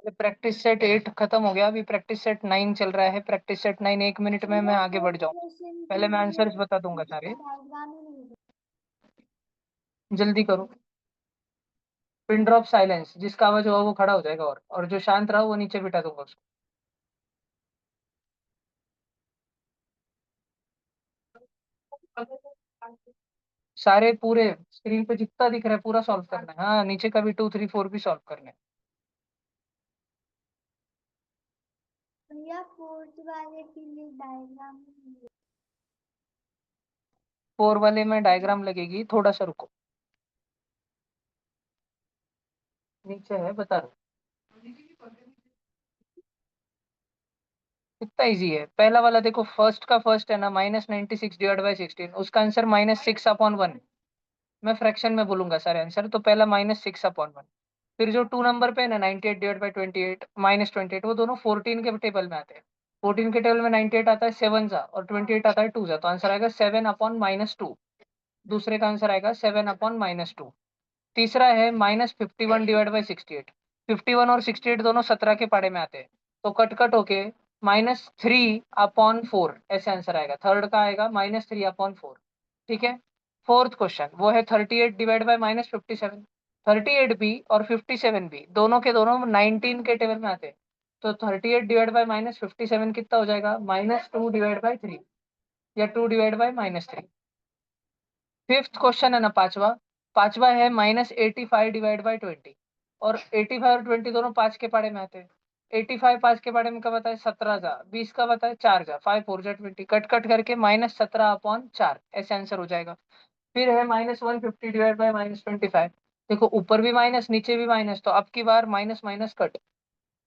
Practice set 8 खत्म हो गया, अभी प्रैक्टिस सेट 9 चल रहा है। प्रैक्टिस सेट 9 1 मिनट में मैं आगे बढ़ जाऊँ। पहले मैं आंसर्स बता दूंगा सारे, जल्दी करो। पिन ड्रॉप साइलेंस, जिसका आवाज होगा वो खड़ा हो जाएगा, और जो शांत रहा वो नीचे बिठा दूंगा उसको। सारे पूरे स्क्रीन पे जितना दिख रहा है पूरा सॉल्व करना है। हाँ, नीचे का भी 2 3 4 भी सॉल्व करना है। भैया फोर्थ वाले के लिए डायग्राम 4 वाले में डायग्राम लगेगी, थोड़ा सा रुको। नीचे है, बता रहा हूँ। कितना इजी है। पहला वाला देखो, फर्स्ट का फर्स्ट है ना, -96 डिवाइड बाई 16, उसका आंसर -6/1। मैं फ्रैक्शन में बोलूंगा सारे आंसर, तो पहला -6/1। फिर जो 2 नंबर पे है ना, 98 डिवाइड बाई 28 -28, वो दोनों 14 के टेबल में आते हैं। 14 के टेबल में 98 आता है 7 जा, और 28 आता है 2 जा, तो आंसर आएगा 7/-2। दूसरे का आंसर आएगा 7/-2। तीसरा है -51 डिवाइड बाई 68। 51 और 68 दोनों 17 के पाड़े में आते हैं, तो कट कट होके -3/4 ऐसे आंसर आएगा। थर्ड का आएगा -3/4। ठीक है। फोर्थ क्वेश्चन वो है 38 डिवाइड बाई -57। 38 भी और 57 भी दोनों के दोनों 19 के टेबल में आते हैं, तो 38 डिवाइड बाई -57 कितना हो जाएगा, -2 डिवाइड बाई 3, या 2 डिवाइड बाई -3। फिफ्थ क्वेश्चन है ना, पांचवा। पांचवा है -85 डिवाइड बाई 20, और 85 और 20 दोनों 5 के पाड़े में आते हैं। 85 5 के पाड़े में कब आता है, 17 जा, 20 का आता है 4 जा, 5 4 जा 20, कट कट करके -17/4 ऐसे आंसर हो जाएगा। फिर है -150 डिवाइड बाई -25। देखो ऊपर भी माइनस नीचे भी माइनस, तो अब की बार माइनस माइनस कट,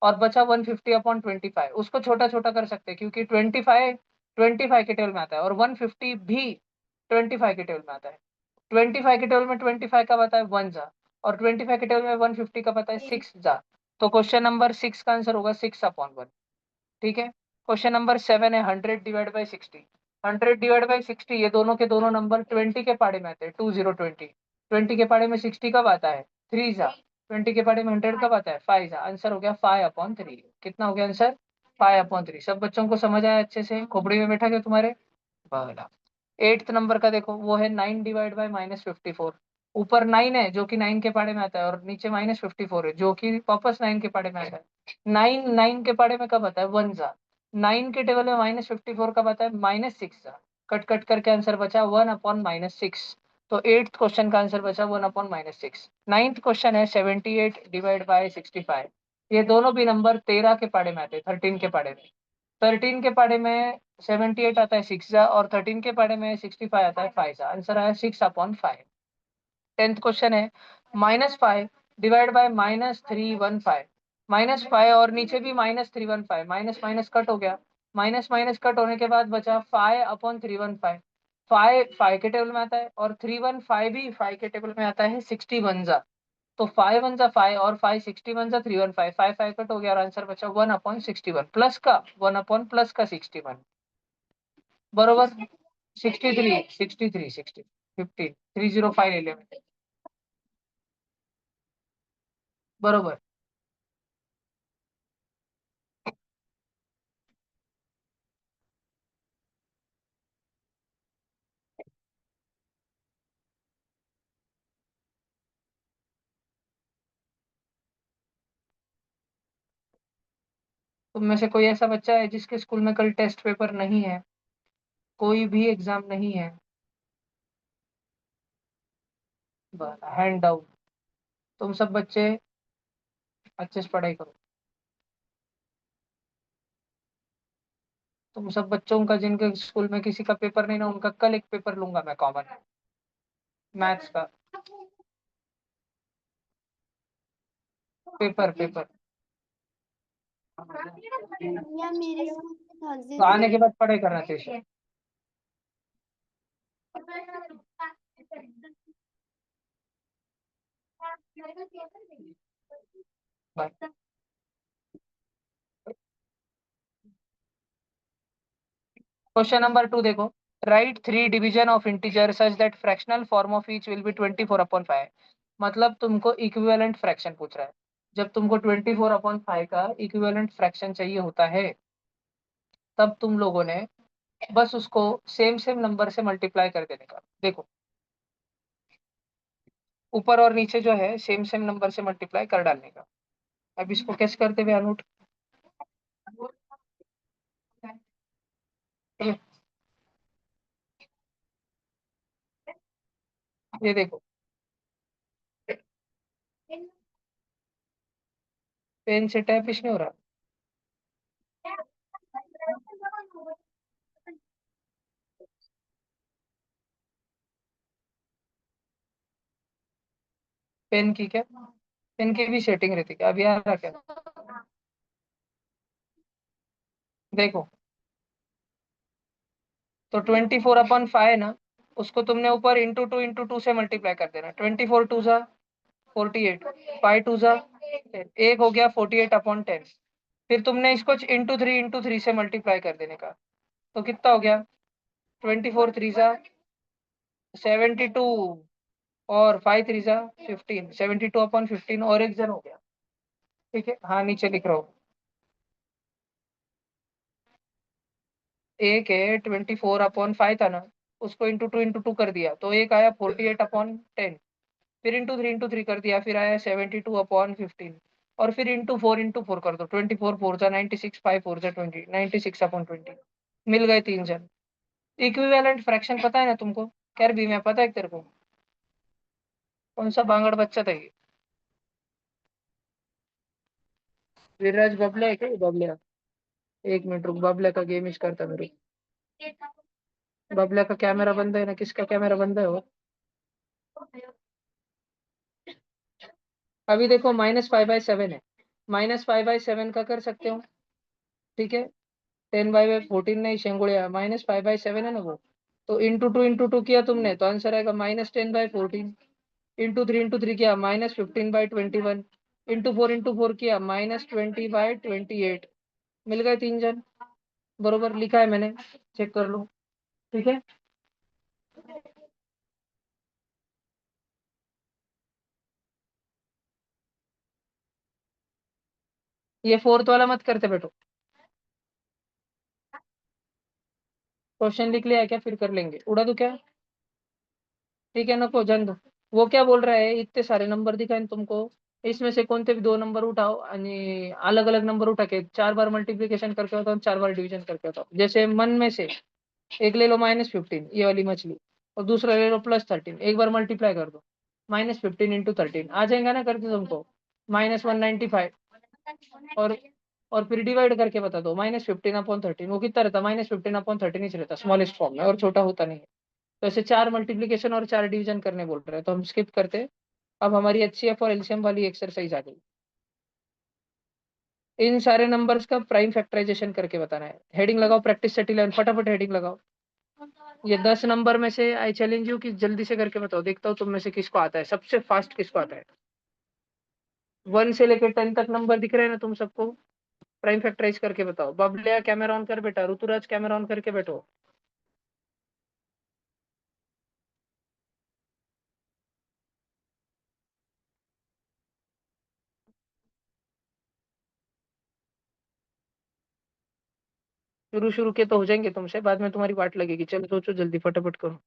और बचा 150/25। उसको छोटा छोटा कर सकते हैं, क्योंकि 25 के टेबल में आता है, और 150 भी 25 के टेबल में आता है। 25 के टेबल में 25 का पता है 1 जा, और 25 के टेबल में 150 का पता है 6 जा। तो क्वेश्चन नंबर 6 का आंसर होगा 6/1। ठीक है। क्वेश्चन नंबर 7 है 100 डिवाइड बाई 60। 100 डिवाइड बाई 60, ये दोनों के दोनों नंबर 20 के पाड़े में आते हैं, 20 20 के पाड़े में 60 कब आता है, 3 जा। 20 के पाड़े में 100 कब आता है, 5 जा। आंसर हो गया 5/3। कितना हो गया आंसर, 5/3। सब बच्चों को समझ आया अच्छे से, खोपड़ी में बैठा गया तुम्हारे। बड़ा। एट्थ नंबर का देखो, वो है 9 डिवाइड बाई -54। ऊपर 9 है जो कि 9 के पाड़े में आता है, और नीचे -54 है जो कि वापस 9 के पाड़े में आता है। 9 9 के पाड़े में कब आता है, 1 जा। 9 के टेबल में -54 कब आता है, -6 जा। कट कट करके आंसर बचा 1/-6। तो एट्थ क्वेश्चन का आंसर बचा 1/-6। नाइन्थ क्वेश्चन है 78 डिवाइड बाई 65। ये दोनों भी नंबर 13 के पाड़े में आते हैं, 13 के पाड़े में। 13 के पाड़े में 78 आता है 6 जा, और 13 के पाड़े में 65 आता है 5 जा। आंसर आया 6/5। टेंथ क्वेश्चन है -5 डिवाइड बाय -315। -5 और नीचे भी -315, माइनस माइनस कट हो गया। माइनस माइनस कट होने के बाद बचा 5/315। 5 के टेबल में आता है, और 315 भी 5 के टेबल में आता है 61 जा। तो 5 1 जा 5, और 5 61 जा 315, 5 5 कट हो गया, और आंसर बचा 1/61 प्लस का 1 प्लस का 61। बरोबर। 63 63 60 15 305 11। बरोबर। तुम में से कोई ऐसा बच्चा है जिसके स्कूल में कल टेस्ट पेपर नहीं है, कोई भी एग्जाम नहीं है? Hand down. तुम सब बच्चे अच्छे से पढ़ाई करो। तुम सब बच्चों का जिनके स्कूल में किसी का पेपर नहीं ना, उनका कल एक पेपर लूंगा मैं, कॉमन मैथ्स का पेपर पेपर। भैया मेरे स्कूल में थर्सडे तो से आने के बाद पढ़ाई करना चाहिए। क्वेश्चन नंबर 2 देखो। Right 3 division of integer such that fractional form of each will be 24/5। मतलब तुमको इक्विवेलेंट फ्रैक्शन पूछ रहा है। जब तुमको 24/5 का इक्विवेलेंट फ्रैक्शन चाहिए होता है, तब तुम लोगों ने बस उसको सेम सेम नंबर से मल्टीप्लाई कर देने का। देखो, ऊपर और नीचे जो है सेम सेम नंबर से मल्टीप्लाई कर डालने का। अब इसको कैसे करते हैं अनूट? ये देखो, पेन से टैप नहीं हो रहा। पेन की क्या, पेन की भी सेटिंग रहती है क्या? अभी आ रहा क्या? देखो, तो 24/5 ना, उसको तुमने ऊपर इंटू टू से मल्टीप्लाई कर देना। 24 2 48, 5 2 एक हो गया 48/10। फिर तुमने इसको इंटू थ्री से मल्टीप्लाई कर देने का। तो कितना हो गया? 24 3 72, और 5 3 15, 72/15, और एक जन हो गया। ठीक है, हाँ नीचे लिख रहा हूँ। एक है 24/5 था ना, उसको इंटू टू कर दिया तो एक आया 48/10। फिर इंटू थ्री कर दिया, फिर आया 72/15। और फिर इंटू फोर कर दो। 24 4 96, 5 4 20, 96/20। मिल गए 3 जन। इक्विवेलेंट फ्रैक्शन पता है ना तुमको? खैर भी मैं पता है तेरे को, कौन सा बांगड़ बच्चा था ये? विराज बबले है क्या ये? बबले, एक मिनट रुक, बबले का गेम इस करता मेरे को। बबले का कैमरा बंद है ना? किसका कैमरा बंद है वो? अभी देखो, -5/7 है। -5/7 का कर सकते हो, ठीक है। 10/14 नहीं शेंगुड़िया, -5/7 है ना वो। तो इंटू टू किया तुमने तो आंसर आएगा -10/14। इंटू थ्री किया -15/21। इंटू फोर किया -20/28। मिल गए 3 जन। बरोबर लिखा है मैंने, चेक कर लो। ठीक है, ये फोर्थ वाला मत करते बेटो। क्वेश्चन लिख लिया है क्या? फिर कर लेंगे, उड़ा दो क्या? ठीक है, नको जान दो। वो क्या बोल रहा है, इतने सारे नंबर दिखाए तुमको, इसमें से कोणते भी दो नंबर उठाओ आणि अलग अलग नंबर उठा के 4 बार मल्टीप्लीकेशन करके बताओ, 4 बार डिवीजन करके बताओ। जैसे मन में से एक ले लो -15, ये वाली मछली, और दूसरा ले लो +13। एक बार मल्टीप्लाई कर दो, -15 × 13 आ जाएगा ना करके तुमको, -195। और और फिर डिवाइड करके बता दो, -15/13 वो कितना रहता? -15/13 ही रहता स्मॉलेस्ट फॉर्म में, और छोटा होता नहीं है। तो ऐसे 4 मल्टीप्लीकेशन और 4 डिवीजन करने बोल रहे हैं, तो हम स्किप करते। अब हमारी HCF और एलसीएम वाली एक्सरसाइज आ गई। इन सारे नंबर्स का प्राइम फैक्टराइजेशन करके बताना है। हेडिंग लगाओ, प्रैक्टिस सेट 11, फटाफट हेडिंग लगाओ। ये 10 नंबर में से आई चैलेंज यू कि जल्दी से करके बताओ, देखता हूँ तुम में से किसको आता है, सबसे फास्ट किसको आता है। 1 से लेकर 10 तक नंबर दिख रहे हैं ना तुम सबको? प्राइम फैक्टराइज करके बताओ। बबलिया कैमरा ऑन कर बेटा, ऋतुराज कैमरा ऑन करके बैठो। शुरू शुरू के तो हो जाएंगे तुमसे, बाद में तुम्हारी वाट लगेगी। चलो सोचो जल्दी, फटाफट करो।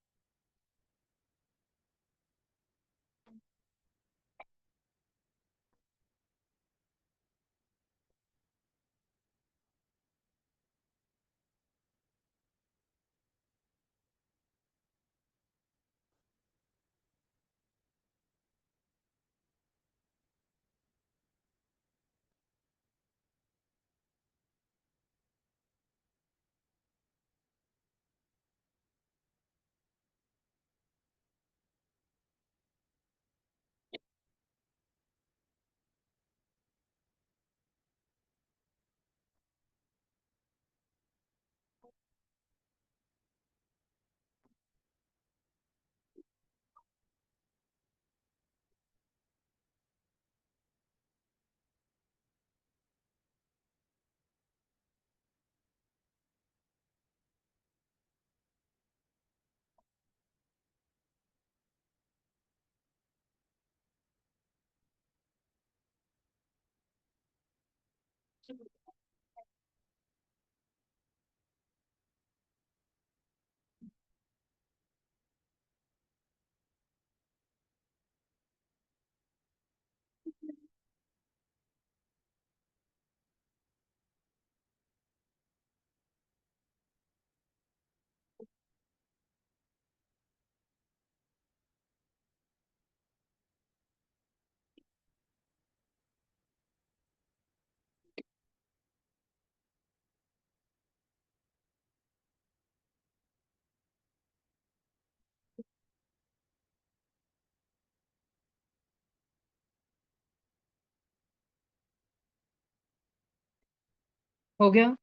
हो गया।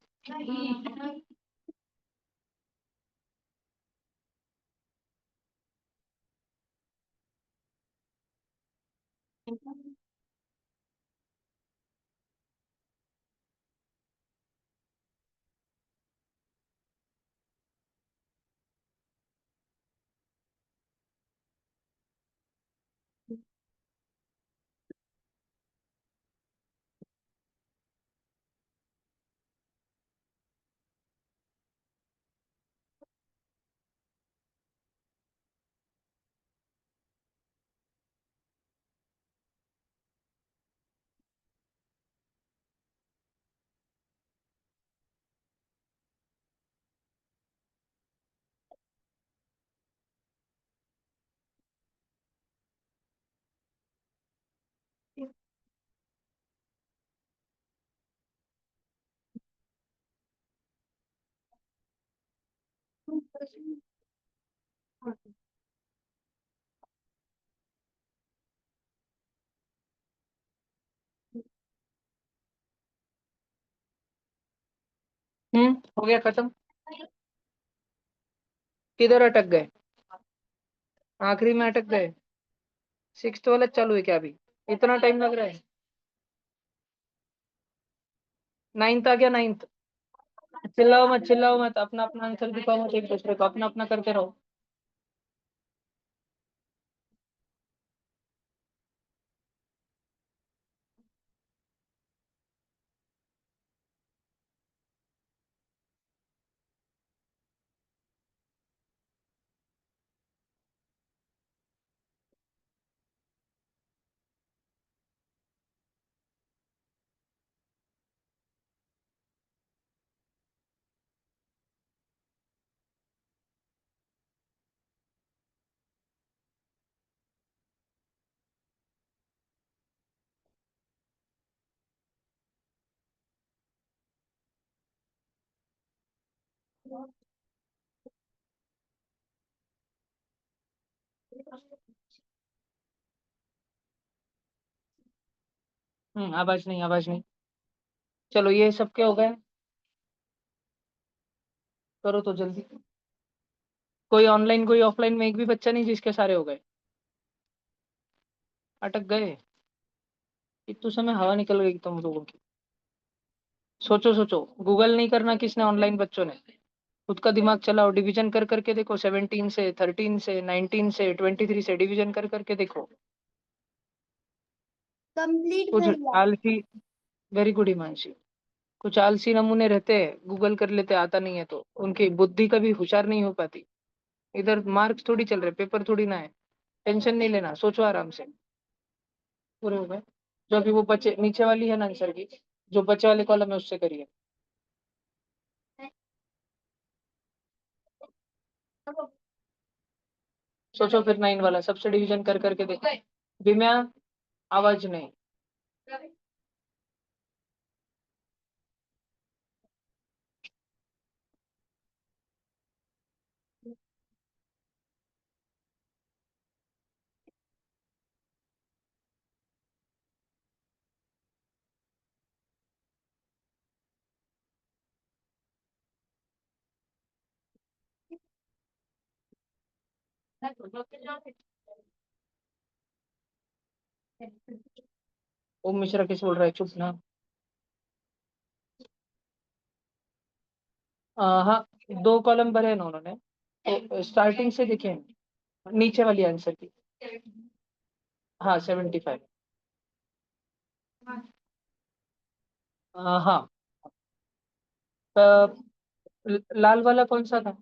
हो गया खत्म। किधर अटक गए? आखिरी में अटक गए। सिक्स्थ वाला चालू है क्या अभी? इतना टाइम लग रहा है? नाइन्थ आ गया, नाइन्थ। चिल्लाओ मत, चिल्लाओ मत, अपना अपना आंसर दिखाओ मत, एक दूसरे को अपना अपना करते रहो। आवाज नहीं, आवाज नहीं। चलो ये सब क्या हो गए? करो तो जल्दी। कोई ऑनलाइन कोई ऑफलाइन में एक भी बच्चा नहीं जिसके सारे हो गए? अटक गए। इतने समय हवा निकल गई तुम लोगों की। सोचो सोचो। गूगल नहीं करना किसने? ऑनलाइन बच्चों ने। खुद का दिमाग चलाओ, डिवीजन कर करके देखो, 17 से, 13 से, 19 से, 23 से डिवीजन कर करके देखो। कंप्लीट कुछ कर लिया। आलसी। Very good Himanshi. कुछ आलसी नमूने रहते हैं, गूगल कर लेते, आता नहीं है तो उनकी बुद्धि कभी होशियार नहीं हो पाती। इधर मार्क्स थोड़ी चल रहे, पेपर थोड़ी ना है। टेंशन नहीं लेना, सोचो आराम से। पूरे हो गए। जो अभी वो बचे नीचे वाली है ना आंसर की, जो बचे वाले कॉलम है उससे करिए। सोचो फिर 9 वाला सबसे डिवीजन कर करके देखो। बिम्या, आवाज नहीं। ओम मिश्रा किस बोल रहा है? चुप ना। हाँ, दो कॉलम भरे हैं ना उन्होंने। तो स्टार्टिंग से देखें, नीचे वाली आंसर की। हाँ, 75। हाँ। लाल वाला कौन सा था?